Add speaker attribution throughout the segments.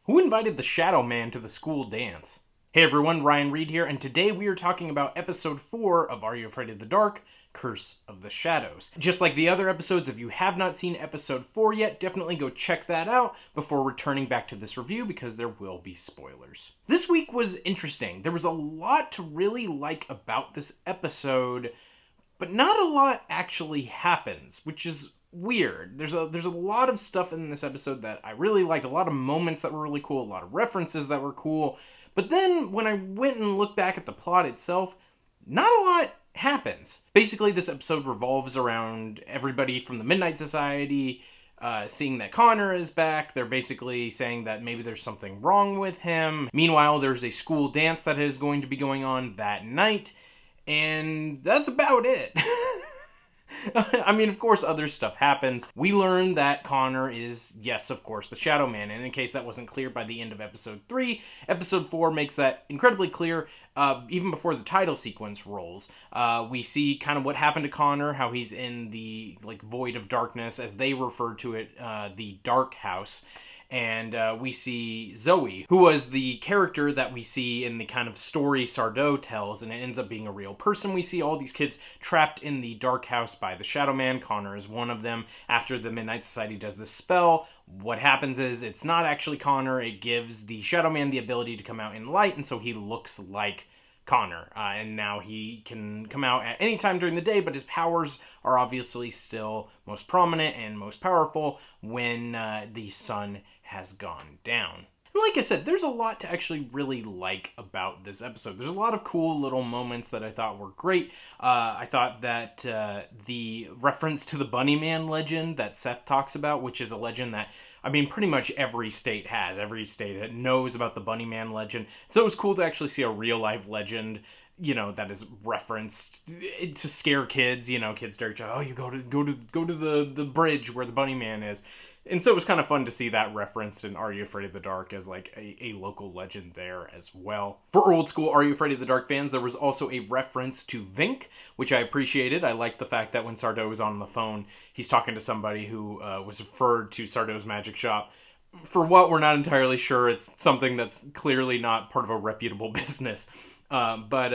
Speaker 1: Who invited the Shadow Man to the school dance? Hey everyone, Ryan Reed here, and today we are talking about episode 4 of Are You Afraid of the Dark? Curse of the Shadows. Just like the other episodes, if you have not seen episode 4 yet, definitely go check that out before returning back to this review because there will be spoilers. This week was interesting. There was a lot to really like about this episode, but not a lot actually happens, which is weird. There's a lot of stuff in this episode that I really liked, a lot of moments that were really cool, a lot of references that were cool, but then when I went and looked back at the plot itself, not a lot happens. Basically, this episode revolves around everybody from the Midnight Society seeing that Connor is back. They're basically saying that maybe there's something wrong with him. Meanwhile, there's a school dance that is going to be going on that night, and that's about it. I mean, of course, other stuff happens. We learn that Connor is, yes, of course, the Shadow Man. And in case that wasn't clear by the end of episode 3, episode 4 makes that incredibly clear even before the title sequence rolls. We see kind of what happened to Connor, how he's in the void of darkness, as they refer to it, the Dark House. And we see Zoe, who was the character that we see in the kind of story Sardou tells, and it ends up being a real person. We see all these kids trapped in the dark house by the Shadow Man. Connor is one of them. After the Midnight Society does this spell, what happens is it's not actually Connor. It gives the Shadow Man the ability to come out in light, and so he looks like Connor, and now he can come out at any time during the day, but his powers are obviously still most prominent and most powerful when the sun has gone down. And like I said, there's a lot to actually really like about this episode. There's a lot of cool little moments that I thought were great. I thought that the reference to the Bunny Man legend that Seth talks about, which is a legend that pretty much every state has. Every state knows about the Bunny Man legend. So it was cool to actually see a real life legend, that is referenced to scare kids. Kids start each other, oh, you go to the bridge where the Bunny Man is. And so it was kind of fun to see that referenced in Are You Afraid of the Dark as a local legend there as well. For old school Are You Afraid of the Dark fans, there was also a reference to Vink, which I appreciated. I liked the fact that when Sardou was on the phone, he's talking to somebody who was referred to Sardou's magic shop. For what, we're not entirely sure. It's something that's clearly not part of a reputable business. But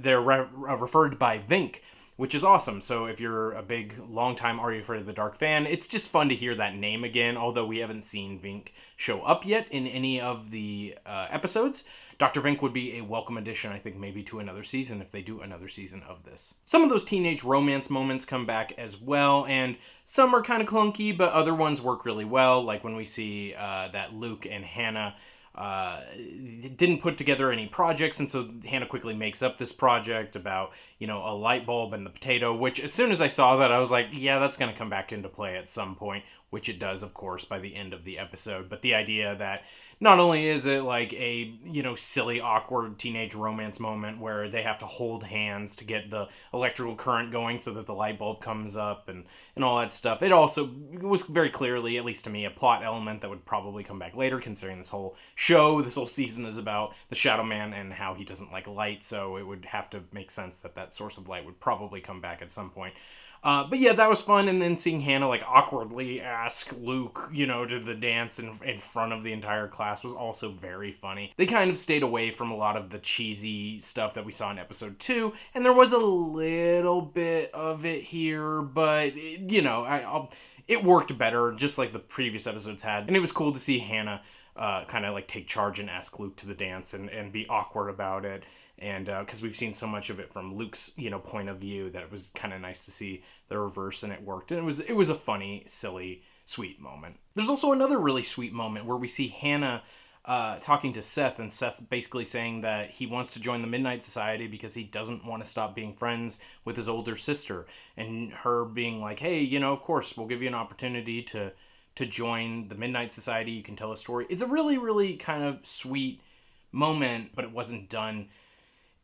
Speaker 1: they're referred by Vink, which is awesome. So if you're a big, long-time Are You Afraid of the Dark fan, it's just fun to hear that name again, although we haven't seen Vink show up yet in any of the episodes. Dr. Vink would be a welcome addition, I think, maybe to another season if they do another season of this. Some of those teenage romance moments come back as well, and some are kind of clunky, but other ones work really well, like when we see that Luke and Hannah didn't put together any projects, and so Hannah quickly makes up this project about, a light bulb and the potato, which as soon as I saw that, I was like, yeah, that's going to come back into play at some point, which it does, of course, by the end of the episode. But the idea that not only is it like a, silly, awkward teenage romance moment where they have to hold hands to get the electrical current going so that the light bulb comes up and all that stuff. It also was very clearly, at least to me, a plot element that would probably come back later, considering this whole season is about the Shadow Man and how he doesn't like light, so it would have to make sense that that source of light would probably come back at some point. But yeah, that was fun, and then seeing Hannah awkwardly ask Luke, to the dance in front of the entire class was also very funny. They kind of stayed away from a lot of the cheesy stuff that we saw in episode 2, and there was a little bit of it here, but, it worked better, just like the previous episodes had, and it was cool to see Hannah kind of take charge and ask Luke to the dance and be awkward about it. And because we've seen so much of it from Luke's, point of view, that it was kind of nice to see the reverse, and it worked. And it was a funny, silly, sweet moment. There's also another really sweet moment where we see Hannah talking to Seth, and Seth basically saying that he wants to join the Midnight Society because he doesn't want to stop being friends with his older sister. And her being like, hey, of course, we'll give you an opportunity to join the Midnight Society. You can tell a story. It's a really, really kind of sweet moment, but it wasn't done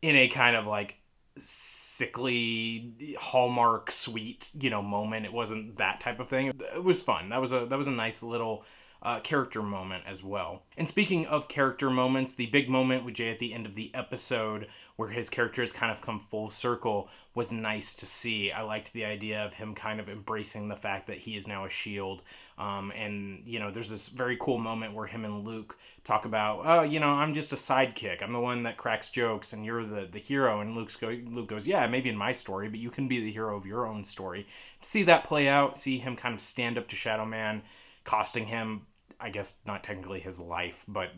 Speaker 1: in a kind of sickly Hallmark sweet, moment. It wasn't that type of thing. It was fun. That was a nice little character moment as well. And speaking of character moments, the big moment with Jay at the end of the episode where his character has kind of come full circle was nice to see. I liked the idea of him kind of embracing the fact that he is now a shield. And, there's this very cool moment where him and Luke talk about, oh, I'm just a sidekick. I'm the one that cracks jokes and you're the hero. And Luke goes, yeah, maybe in my story, but you can be the hero of your own story. See that play out, see him kind of stand up to Shadow Man, costing him, I guess not technically his life, but,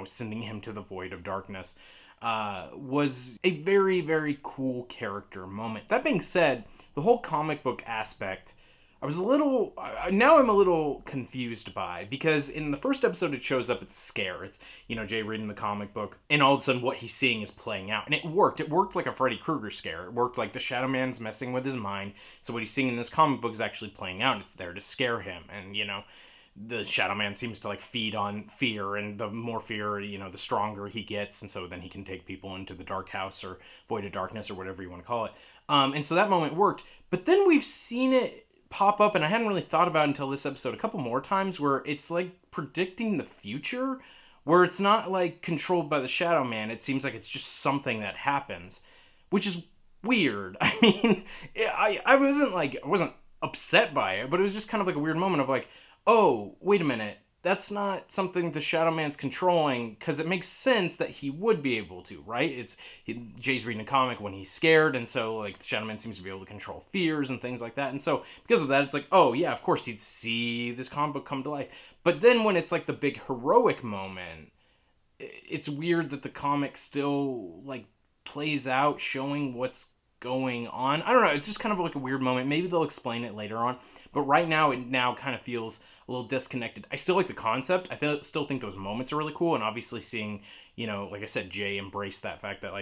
Speaker 1: sending him to the void of darkness, was a very, very cool character moment. That being said, the whole comic book aspect, I'm a little confused by, because in the first episode it shows up, it's a scare. It's, Jay reading the comic book, and all of a sudden what he's seeing is playing out. And it worked. It worked like a Freddy Krueger scare. It worked like the Shadow Man's messing with his mind. So what he's seeing in this comic book is actually playing out, and it's there to scare him. And, the Shadow Man seems to feed on fear, and the more fear, the stronger he gets, and so then he can take people into the dark house or void of darkness or whatever you want to call it. And so that moment worked. But then we've seen it pop up, and I hadn't really thought about it until this episode a couple more times, where it's predicting the future, where it's not controlled by the Shadow Man. It seems like it's just something that happens, which is weird. I mean, I wasn't upset by it, but it was just kind of a weird moment of oh, wait a minute, that's not something the Shadow Man's controlling, because it makes sense that he would be able to, right? Jay's reading a comic when he's scared, and so the Shadow Man seems to be able to control fears and things like that, and so because of that, it's oh yeah, of course he'd see this comic book come to life. But then when it's the big heroic moment, it's weird that the comic still plays out, showing what's going on. I don't know, it's just kind of a weird moment. Maybe they'll explain it later on, but right now it kind of feels a little disconnected. I still like the concept. I still think those moments are really cool, and obviously seeing, like I said, Jay embrace that fact that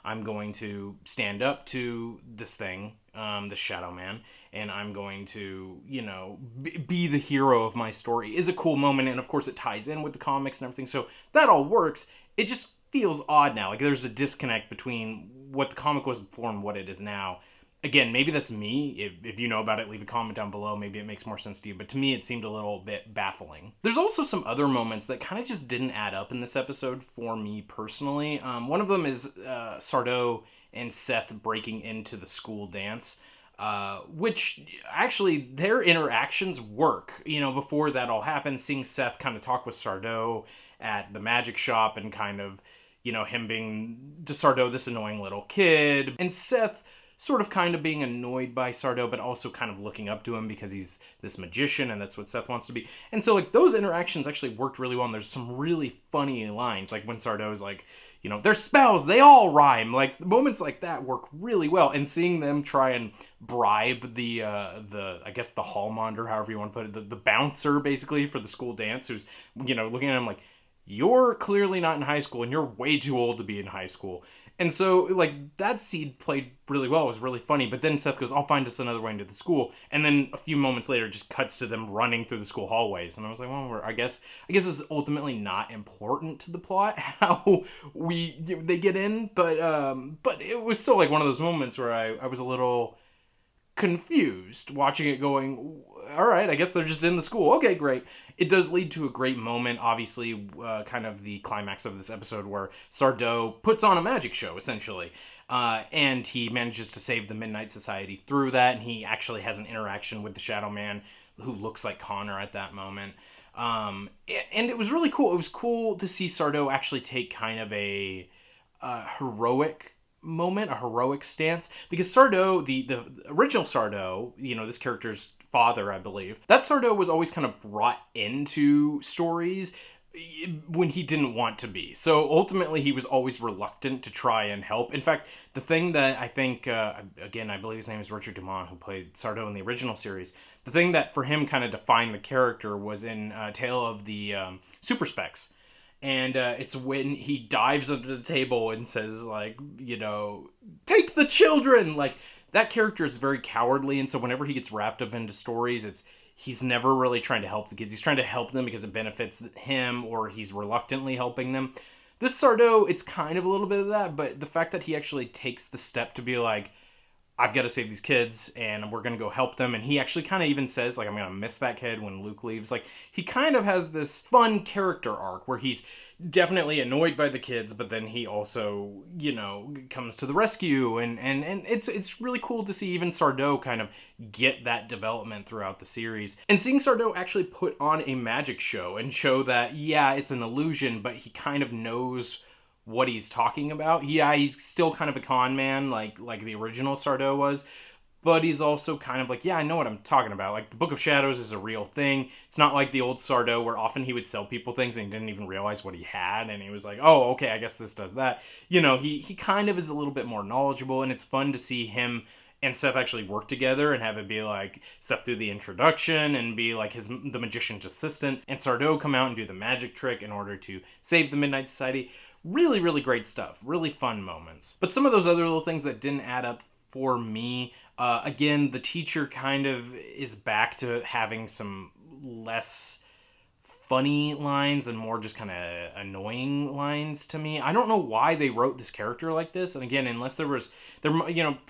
Speaker 1: I'm going to stand up to this thing, the Shadow Man, and I'm going to, be the hero of my story, is a cool moment, and of course it ties in with the comics and everything, so that all works. It just feels odd now. There's a disconnect between what the comic was before and what it is now. Again, maybe that's me. If you know about it, leave a comment down below. Maybe it makes more sense to you. But to me, it seemed a little bit baffling. There's also some other moments that kind of just didn't add up in this episode for me personally. One of them is Sardo and Seth breaking into the school dance, which actually their interactions work. Before that all happened, seeing Seth kind of talk with Sardo at the magic shop and kind of, him being to Sardo this annoying little kid, and Seth sort of kind of being annoyed by Sardo, but also kind of looking up to him because he's this magician and that's what Seth wants to be. And so those interactions actually worked really well, and there's some really funny lines, when Sardo's their spells, they all rhyme. Moments like that work really well, and seeing them try and bribe the I guess the hallmonder, however you want to put it, the bouncer basically for the school dance, who's, looking at him you're clearly not in high school and you're way too old to be in high school. And so, that seed played really well. It was really funny. But then Seth goes, I'll find us another way into the school. And then a few moments later, it just cuts to them running through the school hallways. And I was well, I guess it's ultimately not important to the plot how they get in. But it was still, one of those moments where I was a little confused watching it, going, all right, I guess they're just in the school. Okay, great. It does lead to a great moment, obviously, kind of the climax of this episode, where Sardo puts on a magic show, essentially, and he manages to save the Midnight Society through that, and he actually has an interaction with the Shadow Man, who looks like Connor at that moment, and it was really cool. It was cool to see Sardo actually take kind of a heroic moment, a heroic stance, because Sardo, the original Sardo, this character's father, I believe, that Sardo was always kind of brought into stories when he didn't want to be. So ultimately he was always reluctant to try and help. In fact, the thing that I think, again, I believe his name is Richard Dumont, who played Sardo in the original series, the thing that for him kind of defined the character was in Tale of the Super Specs. And it's when he dives under the table and says, take the children! That character is very cowardly, and so whenever he gets wrapped up into stories, he's never really trying to help the kids. He's trying to help them because it benefits him, or he's reluctantly helping them. This Sardo, it's kind of a little bit of that, but the fact that he actually takes the step to be I've got to save these kids and we're going to go help them. And he actually kind of even says, like, I'm going to miss that kid when Luke leaves. Like, he kind of has this fun character arc where he's definitely annoyed by the kids, but then he also, comes to the rescue. And it's really cool to see even Sardo kind of get that development throughout the series. And seeing Sardo actually put on a magic show and show that, yeah, it's an illusion, but he kind of knows what he's talking about. Yeah, he's still kind of a con man, like the original Sardo was, but he's also kind of like, yeah, I know what I'm talking about. Like, the Book of Shadows is a real thing. It's not like the old Sardo where often he would sell people things and he didn't even realize what he had, and he was like, oh, okay, I guess this does that. He kind of is a little bit more knowledgeable, and it's fun to see him and Seth actually work together and have it be like Seth do the introduction and be like the magician's assistant, and Sardo come out and do the magic trick in order to save the Midnight Society. Really, really great stuff. Really fun moments. But some of those other little things that didn't add up for me, again, the teacher kind of is back to having some less funny lines and more just kind of annoying lines to me. I don't know why they wrote this character like this. And again, unless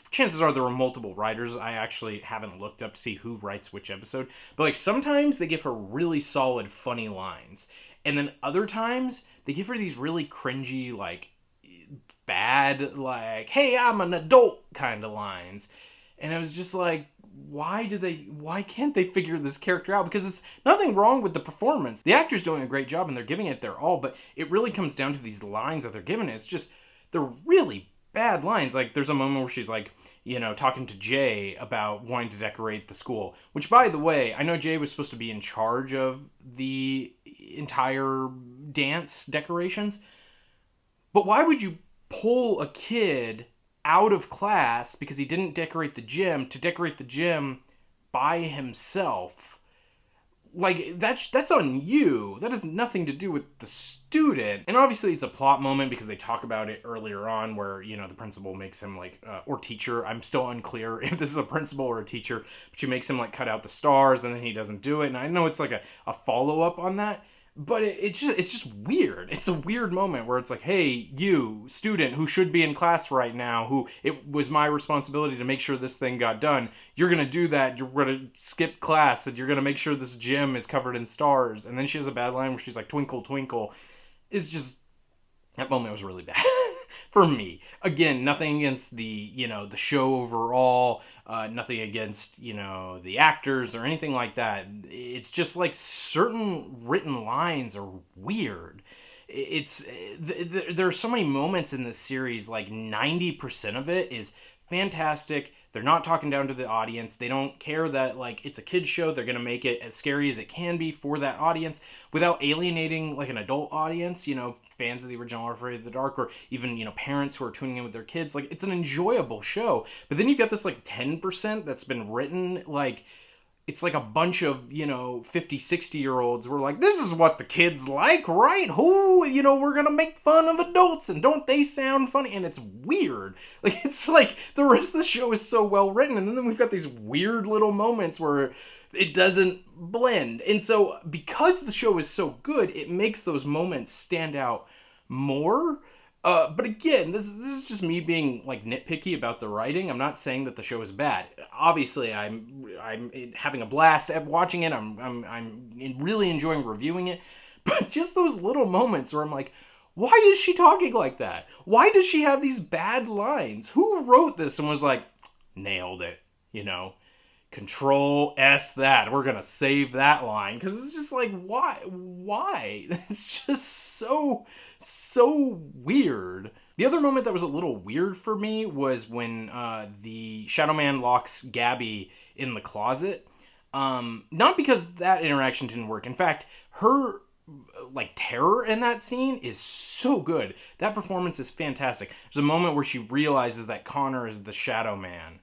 Speaker 1: chances are there were multiple writers. I actually haven't looked up to see who writes which episode. But like sometimes they give her really solid, funny lines. And then other times they give her these really cringy, like bad, like, hey, I'm an adult kind of lines. And I was just like, why can't they figure this character out? Because it's nothing wrong with the performance. The actor's doing a great job and they're giving it their all, but it really comes down to these lines that they're giving it. It's just, they're really bad lines. Like, there's a moment where she's like, talking to Jay about wanting to decorate the school. Which, by the way, I know Jay was supposed to be in charge of the entire dance decorations, but why would you pull a kid out of class because he didn't decorate the gym to decorate the gym by himself? Like, that's on you. That has nothing to do with the student. And obviously it's a plot moment because they talk about it earlier on where, the principal makes him like, or teacher, I'm still unclear if this is a principal or a teacher, but she makes him like cut out the stars and then he doesn't do it. And I know it's like a follow-up on that, but it's just weird. It's a weird moment where it's like, hey, you, student who should be in class right now, who it was my responsibility to make sure this thing got done, you're going to do that. You're going to skip class and you're going to make sure this gym is covered in stars. And then she has a bad line where she's like, twinkle, twinkle. It's just, that moment was really bad for me. Again, nothing against the show overall, nothing against, the actors or anything like that. It's just like certain written lines are weird. There are so many moments in this series, like 90% of it is fantastic. They're not talking down to the audience. They don't care that, like, it's a kid's show. They're going to make it as scary as it can be for that audience without alienating, like, an adult audience, fans of the original Are Afraid of the Dark, or even, parents who are tuning in with their kids. Like, it's an enjoyable show. But then you've got this, like, 10% that's been written, like, it's like a bunch of, 50, 60-year-olds were like, this is what the kids like, right? Who, we're going to make fun of adults and don't they sound funny? And it's weird. Like, it's like the rest of the show is so well written. And then we've got these weird little moments where it doesn't blend. And so because the show is so good, it makes those moments stand out more. But again, this is just me being like nitpicky about the writing. I'm not saying that the show is bad. Obviously, I'm having a blast at watching it. I'm really enjoying reviewing it. But just those little moments where I'm like, why is she talking like that? Why does she have these bad lines? Who wrote this and was like, nailed it, Control S that. We're gonna save that line. Because it's just like, why? It's just so weird. The other moment that was a little weird for me was when the Shadow Man locks Gabby in the closet. Not because that interaction didn't work. In fact, her like terror in that scene is so good. That performance is fantastic. There's a moment where she realizes that Connor is the Shadow Man,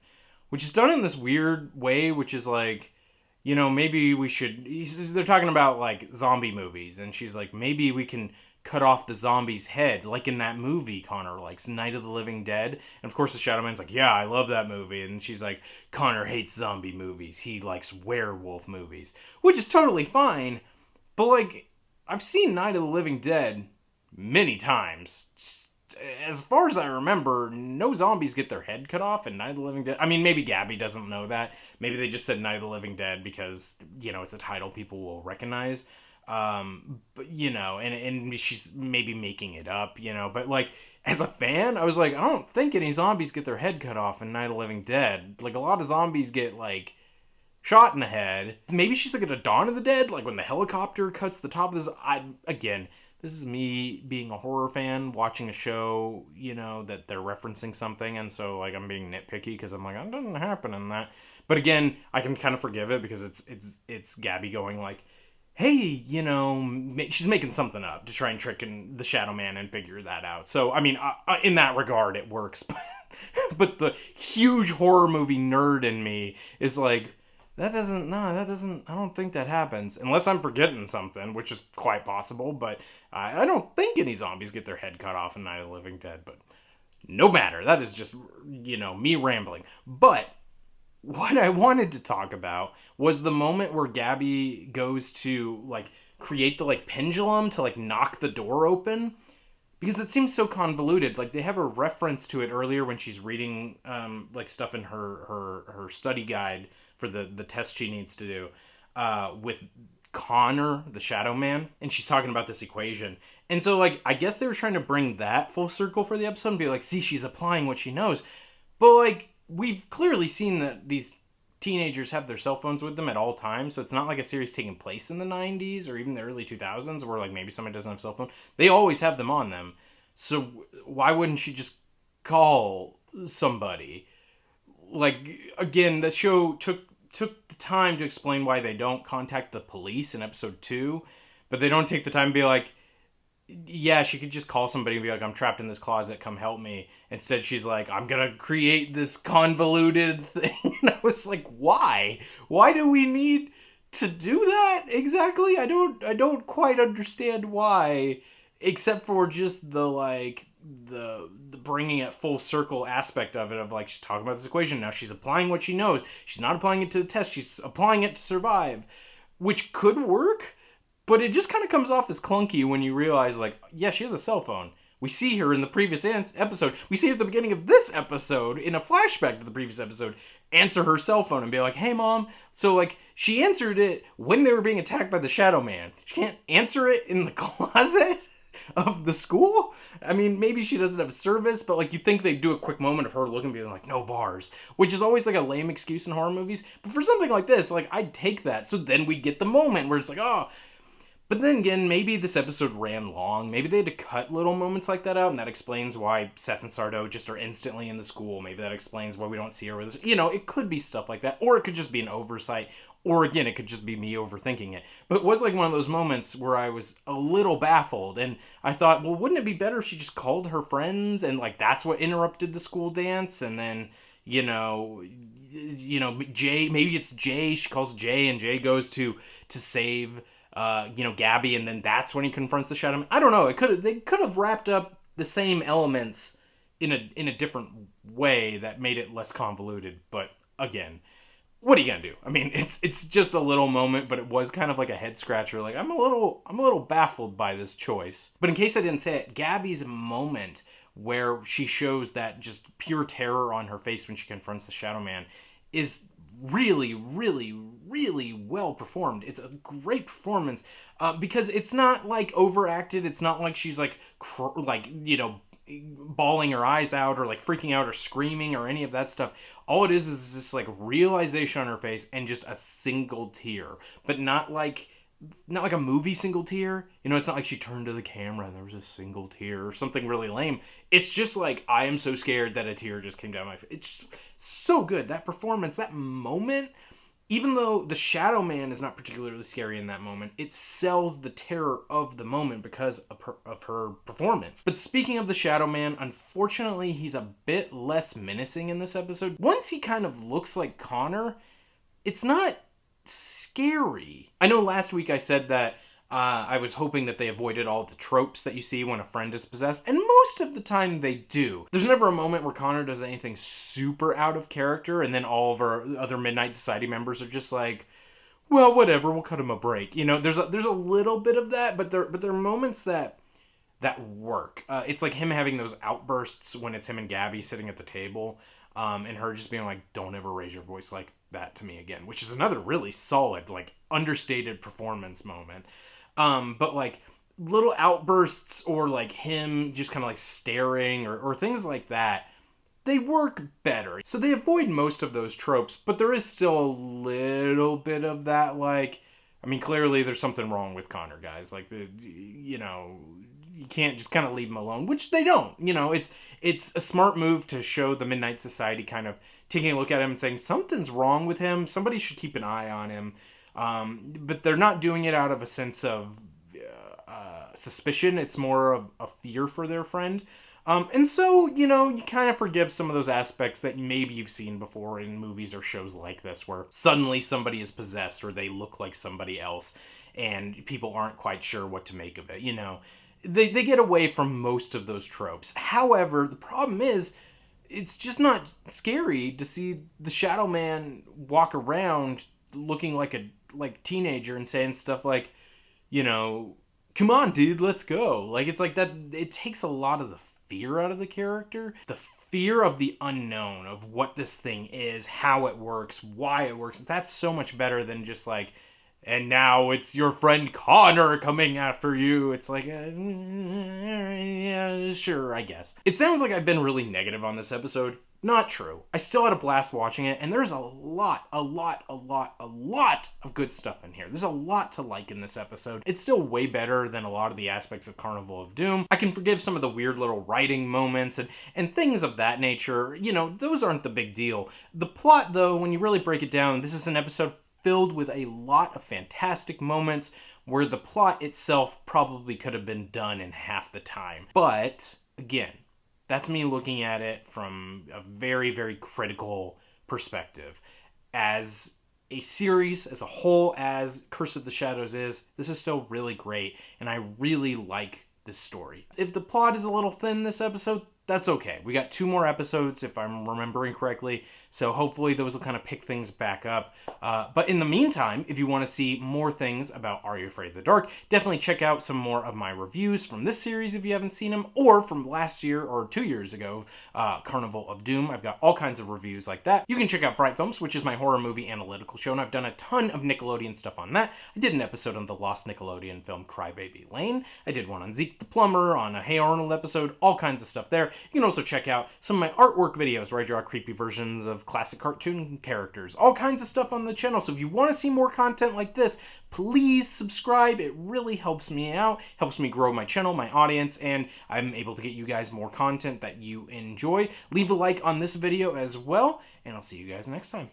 Speaker 1: which is done in this weird way, which is like, maybe we should... They're talking about, like, zombie movies, and she's like, maybe we can cut off the zombie's head, like in that movie Connor likes, Night of the Living Dead. And, of course, the Shadow Man's like, yeah, I love that movie. And she's like, Connor hates zombie movies. He likes werewolf movies. Which is totally fine, but, like, I've seen Night of the Living Dead many times. as far as I remember, no zombies get their head cut off in Night of the Living Dead. I mean, maybe Gabby doesn't know that. Maybe they just said Night of the Living Dead because, it's a title people will recognize. But, and she's maybe making it up, but like, as a fan, I was like, I don't think any zombies get their head cut off in Night of the Living Dead. Like, a lot of zombies get, like, shot in the head. Maybe she's like at a Dawn of the Dead, like when the helicopter cuts the top of this. Again, this is me being a horror fan watching a show, that they're referencing something, and so like I'm being nitpicky because I'm like, that doesn't happen in that. But again, I can kind of forgive it because it's Gabby going like, hey, she's making something up to try and trick the Shadow Man and figure that out. So I mean, in that regard, it works. But the huge horror movie nerd in me is like, I don't think that happens. Unless I'm forgetting something, which is quite possible, but I don't think any zombies get their head cut off in Night of the Living Dead, but no matter. That is just, me rambling. But what I wanted to talk about was the moment where Gabby goes to, like, create the, like, pendulum to, like, knock the door open. Because it seems so convoluted. Like, they have a reference to it earlier when she's reading, like, stuff in her study guide for the test she needs to do with Connor, the Shadow Man, and she's talking about this equation. And so, like, I guess they were trying to bring that full circle for the episode and be like, see, she's applying what she knows. But, like, we've clearly seen that these teenagers have their cell phones with them at all times, so it's not like a series taking place in the 90s or even the early 2000s where, like, maybe somebody doesn't have a cell phone. They always have them on them. So why wouldn't she just call somebody? Like, again, the show took the time to explain why they don't contact the police in episode 2, but they don't take the time to be like, yeah, she could just call somebody and be like, I'm trapped in this closet, come help me. Instead, she's like, I'm gonna create this convoluted thing. And I was like, why? Why do we need to do that exactly? I don't quite understand why, except for just the, like, the bringing it full circle aspect of it, of like, she's talking about this equation now, she's applying what she knows, she's not applying it to the test, she's applying it to survive, which could work, but it just kind of comes off as clunky when you realize, like, yeah, she has a cell phone. We see her in the previous episode, we see her at the beginning of this episode in a flashback to the previous episode answer her cell phone and be like, hey mom. So, like, she answered it when they were being attacked by the Shadow Man. She can't answer it in the closet of the school? I mean, maybe she doesn't have a service, but, like, you think they'd do a quick moment of her looking and being like, no bars, which is always like a lame excuse in horror movies. But for something like this, like, I'd take that. So then we get the moment where it's like, oh. But then again, maybe this episode ran long. Maybe they had to cut little moments like that out, and that explains why Seth and Sardo just are instantly in the school. Maybe that explains why we don't see her with this. It could be stuff like that. Or it could just be an oversight. Or again, it could just be me overthinking it. But it was like one of those moments where I was a little baffled. And I thought, well, wouldn't it be better if she just called her friends? And, like, that's what interrupted the school dance? And then, Jay, maybe it's Jay. She calls Jay, and Jay goes to save Gabby, and then that's when he confronts the Shadow Man. I don't know. They could have wrapped up the same elements in a different way that made it less convoluted. But again, what are you gonna do? I mean, it's just a little moment, but it was kind of like a head scratcher. Like, I'm a little baffled by this choice. But in case I didn't say it, Gabby's moment where she shows that just pure terror on her face when she confronts the Shadow Man is really, really, really well performed. It's a great performance because it's not like overacted. It's not like she's like bawling her eyes out or like freaking out or screaming or any of that stuff. All it is this like realization on her face and just a single tear, but not like a movie single tear. It's not like she turned to the camera and there was a single tear or something really lame. It's just like, I am so scared that a tear just came down my face. It's just so good. That performance, that moment, even though the Shadow Man is not particularly scary in that moment, it sells the terror of the moment because of her performance. But speaking of the Shadow Man, unfortunately, he's a bit less menacing in this episode. Once he kind of looks like Connor, it's not scary. I know last week I said that I was hoping that they avoided all the tropes that you see when a friend is possessed, and most of the time they do. There's never a moment where Connor does anything super out of character, and then all of our other Midnight Society members are just like, well, whatever, we'll cut him a break. There's a little bit of that, but there are moments that that work. It's like him having those outbursts when it's him and Gabby sitting at the table, and her just being like, don't ever raise your voice like that to me again, which is another really solid, like, understated performance moment. But like little outbursts or like him just kind of like staring or things like that, they work better. So they avoid most of those tropes, but there is still a little bit of that, like, I mean, clearly there's something wrong with Connor, guys. Like, you can't just kind of leave him alone, which they don't. It's a smart move to show the Midnight Society kind of taking a look at him and saying, something's wrong with him. Somebody should keep an eye on him. But they're not doing it out of a sense of suspicion. It's more of a fear for their friend. And so, you kind of forgive some of those aspects that maybe you've seen before in movies or shows like this, where suddenly somebody is possessed or they look like somebody else and people aren't quite sure what to make of it. They get away from most of those tropes. However, the problem is, it's just not scary to see the Shadow Man walk around looking like a teenager and saying stuff like, come on, dude, let's go. Like, it's like that. It takes a lot of the fear out of the character. The fear of the unknown, of what this thing is, how it works, why it works. That's so much better than just like, and now it's your friend Connor coming after you. It's like, yeah, sure, I guess. It sounds like I've been really negative on this episode. Not true. I still had a blast watching it, and there's a lot of good stuff in here. There's a lot to like in this episode. It's still way better than a lot of the aspects of Carnival of Doom. I can forgive some of the weird little writing moments and things of that nature. Those aren't the big deal. The plot, though, when you really break it down, this is an episode filled with a lot of fantastic moments where the plot itself probably could have been done in half the time. But, again, that's me looking at it from a very, very critical perspective. As a series, as a whole, as Curse of the Shadows is, this is still really great, and I really like this story. If the plot is a little thin this episode, that's okay. We got 2 more episodes, if I'm remembering correctly, so hopefully those will kind of pick things back up. But in the meantime, if you want to see more things about Are You Afraid of the Dark, definitely check out some more of my reviews from this series if you haven't seen them, or from last year or 2 years ago, Carnival of Doom. I've got all kinds of reviews like that. You can check out Fright Films, which is my horror movie analytical show, and I've done a ton of Nickelodeon stuff on that. I did an episode on the lost Nickelodeon film Crybaby Lane. I did one on Zeke the Plumber, on a Hey Arnold episode, all kinds of stuff there. You can also check out some of my artwork videos where I draw creepy versions of classic cartoon characters. All kinds of stuff on the channel. So if you want to see more content like this, please subscribe. It really helps me out, helps me grow my channel, my audience, and I'm able to get you guys more content that you enjoy. Leave a like on this video as well, and I'll see you guys next time.